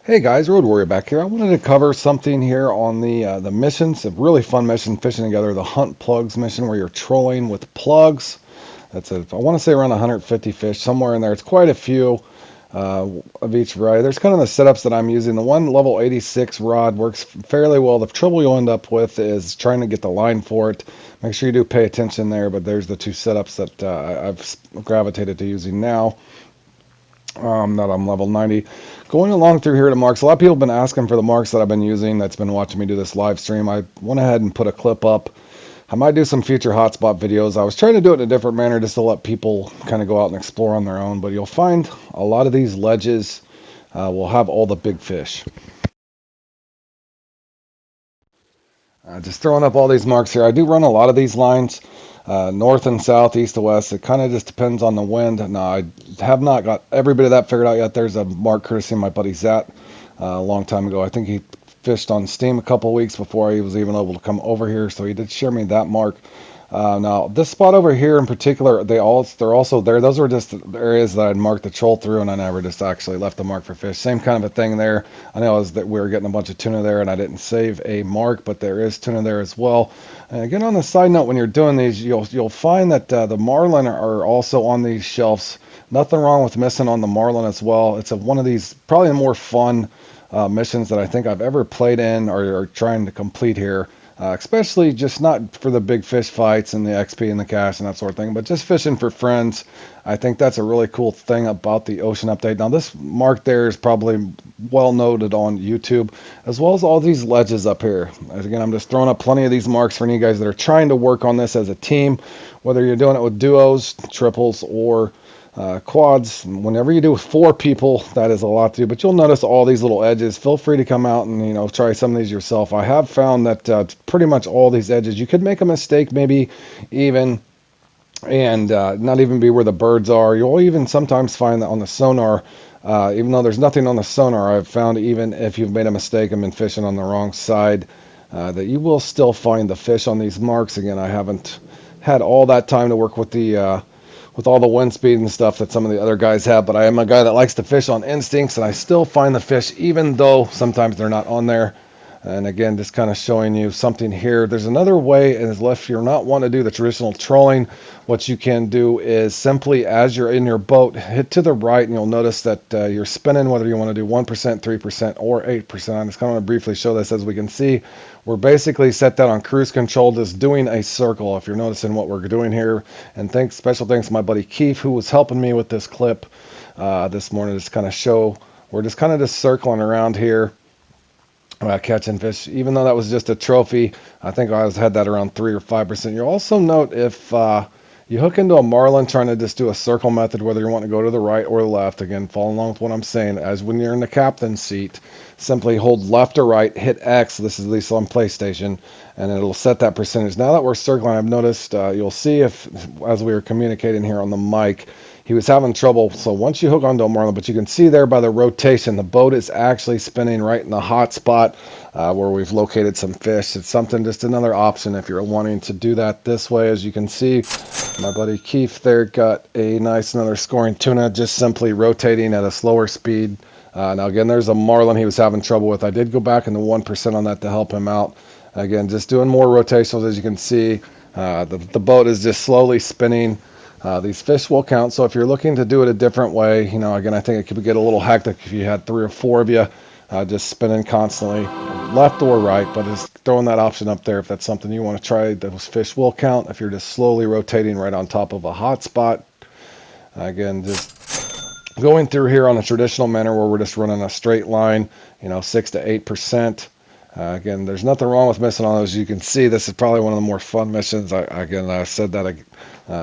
Hey guys, Road Warrior back here. I wanted to cover something here on the missions. A really fun mission, fishing together. The Hunt Plugs mission, where you're trolling with plugs. I want to say around 150 fish, somewhere in there. It's quite a few of each variety. There's kind of the setups that I'm using. The one level 86 rod works fairly well. The trouble you'll end up with is trying to get the line for it. Make sure you do pay attention there. But there's the two setups that I've gravitated to using now. That I'm level 90. Going along through here to marks, a lot of people have been asking for the marks that I've been using that's been watching me do this live stream. I went ahead and put a clip up. I might do some future hotspot videos. I was trying to do it in a different manner just to let people kind of go out and explore on their own, but you'll find a lot of these ledges will have all the big fish. Just throwing up all these marks here. I do run a lot of these lines, north and south, east to west. It kind of just depends on the wind. No, I have not got every bit of that figured out yet. There's a mark courtesy of my buddy Zat a long time ago. I think he fished on Steam a couple weeks before he was even able to come over here, so he did share me that mark. Now, this spot over here in particular, they're also there. Those were just the areas that I'd marked the troll through, and I never just actually left the mark for fish. Same kind of a thing there. I know that we were getting a bunch of tuna there, and I didn't save a mark, but there is tuna there as well. And again, on the side note, when you're doing these, you'll find that the marlin are also on these shelves. Nothing wrong with missing on the marlin as well. It's one of these probably the more fun missions that I think I've ever played in or trying to complete here. Especially just not for the big fish fights and the XP and the cash and that sort of thing, but just fishing for friends. I think that's a really cool thing about the ocean update. Now, this mark there is probably well noted on YouTube, as well as all these ledges up here. As again, I'm just throwing up plenty of these marks for any guys that are trying to work on this as a team, whether you're doing it with duos, triples, or quads. Whenever you do with four people, that is a lot to do, but you'll notice all these little edges. Feel free to come out and try some of these yourself. I have found that pretty much all these edges, you could make a mistake maybe even and not even be where the birds are. You'll even sometimes find that on the sonar, even though there's nothing on the sonar, I've found even if you've made a mistake and been fishing on the wrong side, that you will still find the fish on these marks. Again, I haven't had all that time to work with with all the wind speed and stuff that some of the other guys have, but I am a guy that likes to fish on instincts, and I still find the fish even though sometimes they're not on there. And again, just kind of showing you something here. There's another way, and if you're not wanting to do the traditional trolling, what you can do is simply, as you're in your boat, hit to the right, and you'll notice that you're spinning, whether you want to do 1%, 3%, or 8%. I'm just kind of want to briefly show this. As we can see, we're basically set that on cruise control, just doing a circle, if you're noticing what we're doing here. And special thanks to my buddy Keith, who was helping me with this clip this morning, just kind of show, we're just kind of just circling around here. Catching fish, even though that was just a trophy, I think I had that around 3 or 5%. You'll also note if you hook into a marlin trying to just do a circle method, whether you want to go to the right or the left, again, follow along with what I'm saying, as when you're in the captain's seat, simply hold left or right, hit X, this is at least on PlayStation, and it'll set that percentage. Now that we're circling, I've noticed, you'll see as we were communicating here on the mic, he was having trouble. So once you hook onto a marlin, but you can see there by the rotation, the boat is actually spinning right in the hot spot where we've located some fish. It's just another option if you're wanting to do that this way. As you can see, my buddy Keith there got a nice another scoring tuna, just simply rotating at a slower speed. Now again, there's a marlin he was having trouble with. I did go back in the 1% on that to help him out. Again, just doing more rotations. As you can see, the boat is just slowly spinning. These fish will count, so if you're looking to do it a different way, again, I think it could get a little hectic if you had 3 or 4 of you just spinning constantly, left or right, but just throwing that option up there if that's something you want to try. Those fish will count if you're just slowly rotating right on top of a hot spot. Again, just going through here on a traditional manner where we're just running a straight line, 6 to 8%. Again, there's nothing wrong with missing on those. You can see this is probably one of the more fun missions. I said that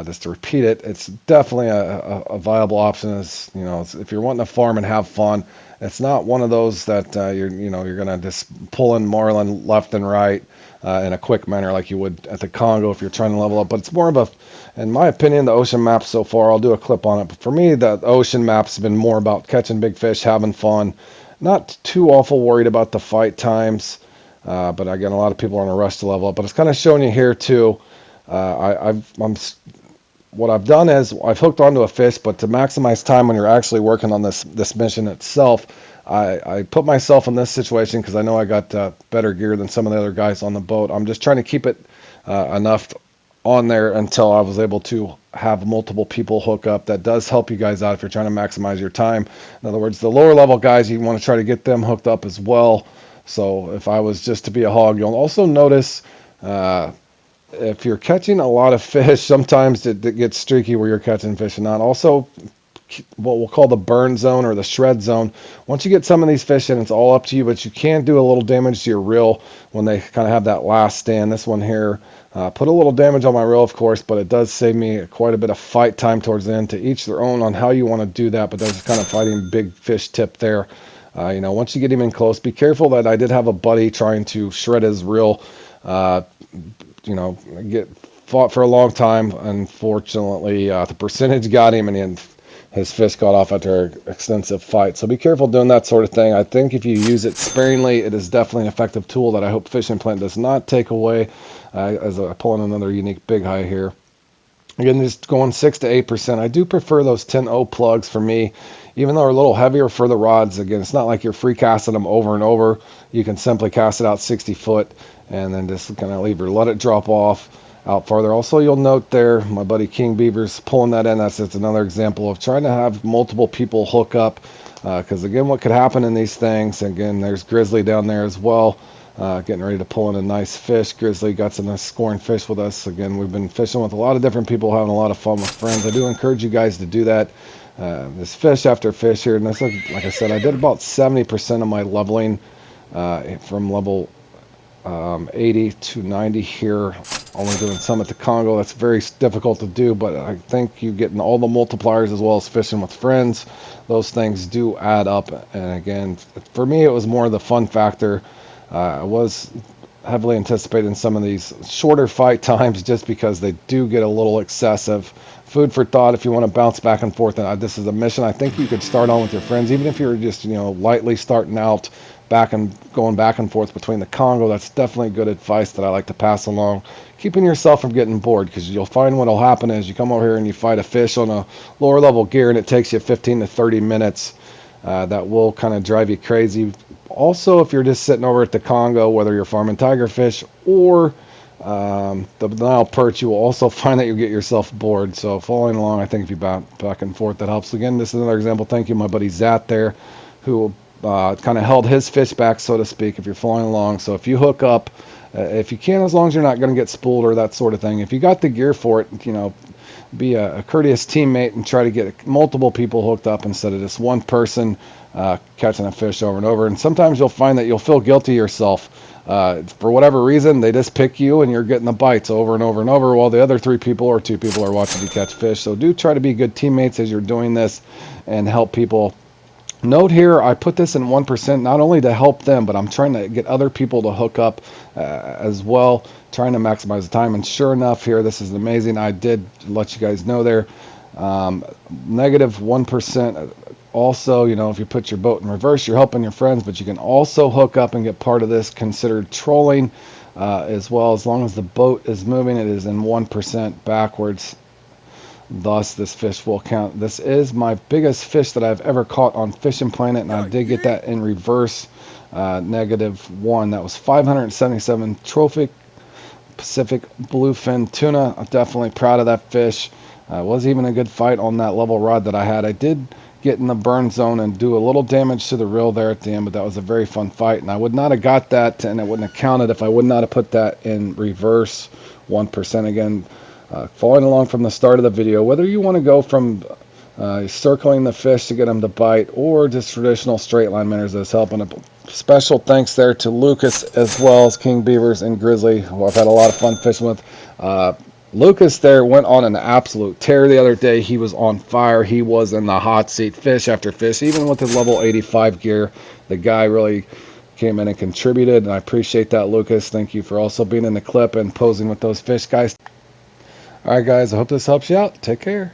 just to repeat it. It's definitely a viable option. If you're wanting to farm and have fun, it's not one of those that you're going to just pull in marlin left and right in a quick manner like you would at the Congo if you're trying to level up. But it's more of in my opinion, the ocean map so far, I'll do a clip on it. But for me, the ocean map's been more about catching big fish, having fun, not too awful worried about the fight times. But again, a lot of people are in a rush to level up. But it's kind of showing you here too. What I've done is I've hooked onto a fish, but to maximize time when you're actually working on this mission itself, I put myself in this situation because I know I got better gear than some of the other guys on the boat. I'm just trying to keep it enough on there until I was able to have multiple people hook up. That does help you guys out if you're trying to maximize your time. In other words, the lower level guys, you want to try to get them hooked up as well. So if I was just to be a hog, you'll also notice if you're catching a lot of fish, sometimes it gets streaky where you're catching fish and not. Also, what we'll call the burn zone or the shred zone. Once you get some of these fish in, it's all up to you, but you can do a little damage to your reel when they kind of have that last stand. This one here, put a little damage on my reel, of course, but it does save me quite a bit of fight time towards the end. To each their own on how you want to do that, but that's kind of fighting big fish tip there. Once you get him in close, be careful that I did have a buddy trying to shred his reel, get fought for a long time. Unfortunately, the percentage got him, and his fish got off after an extensive fight. So be careful doing that sort of thing. I think if you use it sparingly, it is definitely an effective tool that I hope Fishing Plant does not take away. As I pull in another unique big high here. Again, just going 6 to 8%. I do prefer those 10-0 plugs for me, even though they're a little heavier for the rods. Again, it's not like you're free casting them over and over. You can simply cast it out 60 foot and then just kind of let it drop off out farther. Also, you'll note there, my buddy King Beaver's pulling that in. That's just another example of trying to have multiple people hook up. Because again, what could happen in these things, again, there's Grizzly down there as well. Getting ready to pull in a nice fish. Grizzly got some nice scoring fish with us. Again, we've been fishing with a lot of different people, having a lot of fun with friends. I do encourage you guys to do that. This fish after fish here, and that's like I said, I did about 70% of my leveling from level 80 to 90 here. Only doing some at the Congo. That's very difficult to do, but I think you getting all the multipliers as well as fishing with friends, those things do add up. And again, for me, it was more the fun factor. I was heavily anticipating some of these shorter fight times just because they do get a little excessive. Food for thought if you want to bounce back and forth. And this is a mission I think you could start on with your friends, even if you're just lightly starting out, going back and forth between the Congo. That's definitely good advice that I like to pass along. Keeping yourself from getting bored, because you'll find what'll happen is you come over here and you fight a fish on a lower level gear and it takes you 15 to 30 minutes. That will kind of drive you crazy. Also, if you're just sitting over at the Congo, whether you're farming tigerfish or the Nile perch, you will also find that you get yourself bored. So following along, I think if you bounce back and forth, that helps. Again, this is another example. Thank you, my buddy Zat there, who kind of held his fish back, so to speak, if you're following along. So if you hook up, if you can, as long as you're not going to get spooled or that sort of thing, if you got the gear for it, be a courteous teammate and try to get multiple people hooked up instead of just one person catching a fish over and over. And sometimes you'll find that you'll feel guilty yourself. For whatever reason, they just pick you and you're getting the bites over and over and over while the other 3 people or 2 people are watching you catch fish. So do try to be good teammates as you're doing this and help people. Note here, I put this in 1% not only to help them, but I'm trying to get other people to hook up as well, trying to maximize the time. And sure enough here, this is amazing. I did let you guys know there, negative 1%. Also, if you put your boat in reverse, you're helping your friends, but you can also hook up and get part of this considered trolling as well. As long as the boat is moving, it is in 1% backwards. Thus, this fish will count. This is my biggest fish that I've ever caught on Fishing Planet, and I did get that in reverse, -1. That was 577 trophic Pacific bluefin tuna. I'm definitely proud of that fish. It was even a good fight on that level rod that I had. I did get in the burn zone and do a little damage to the reel there at the end, but that was a very fun fight, and I would not have got that, and it wouldn't have counted if I would not have put that in reverse 1% again. Following along from the start of the video, whether you want to go from circling the fish to get them to bite or just traditional straight line minnows that's helping. A special thanks there to Lucas as well as King Beavers and Grizzly, who I've had a lot of fun fishing with. Lucas there went on an absolute tear the other day. He was on fire. He was in the hot seat, fish after fish, even with his level 85 gear. The guy really came in and contributed, and I appreciate that, Lucas. Thank you for also being in the clip and posing with those fish, guys. All right, guys, I hope this helps you out. Take care.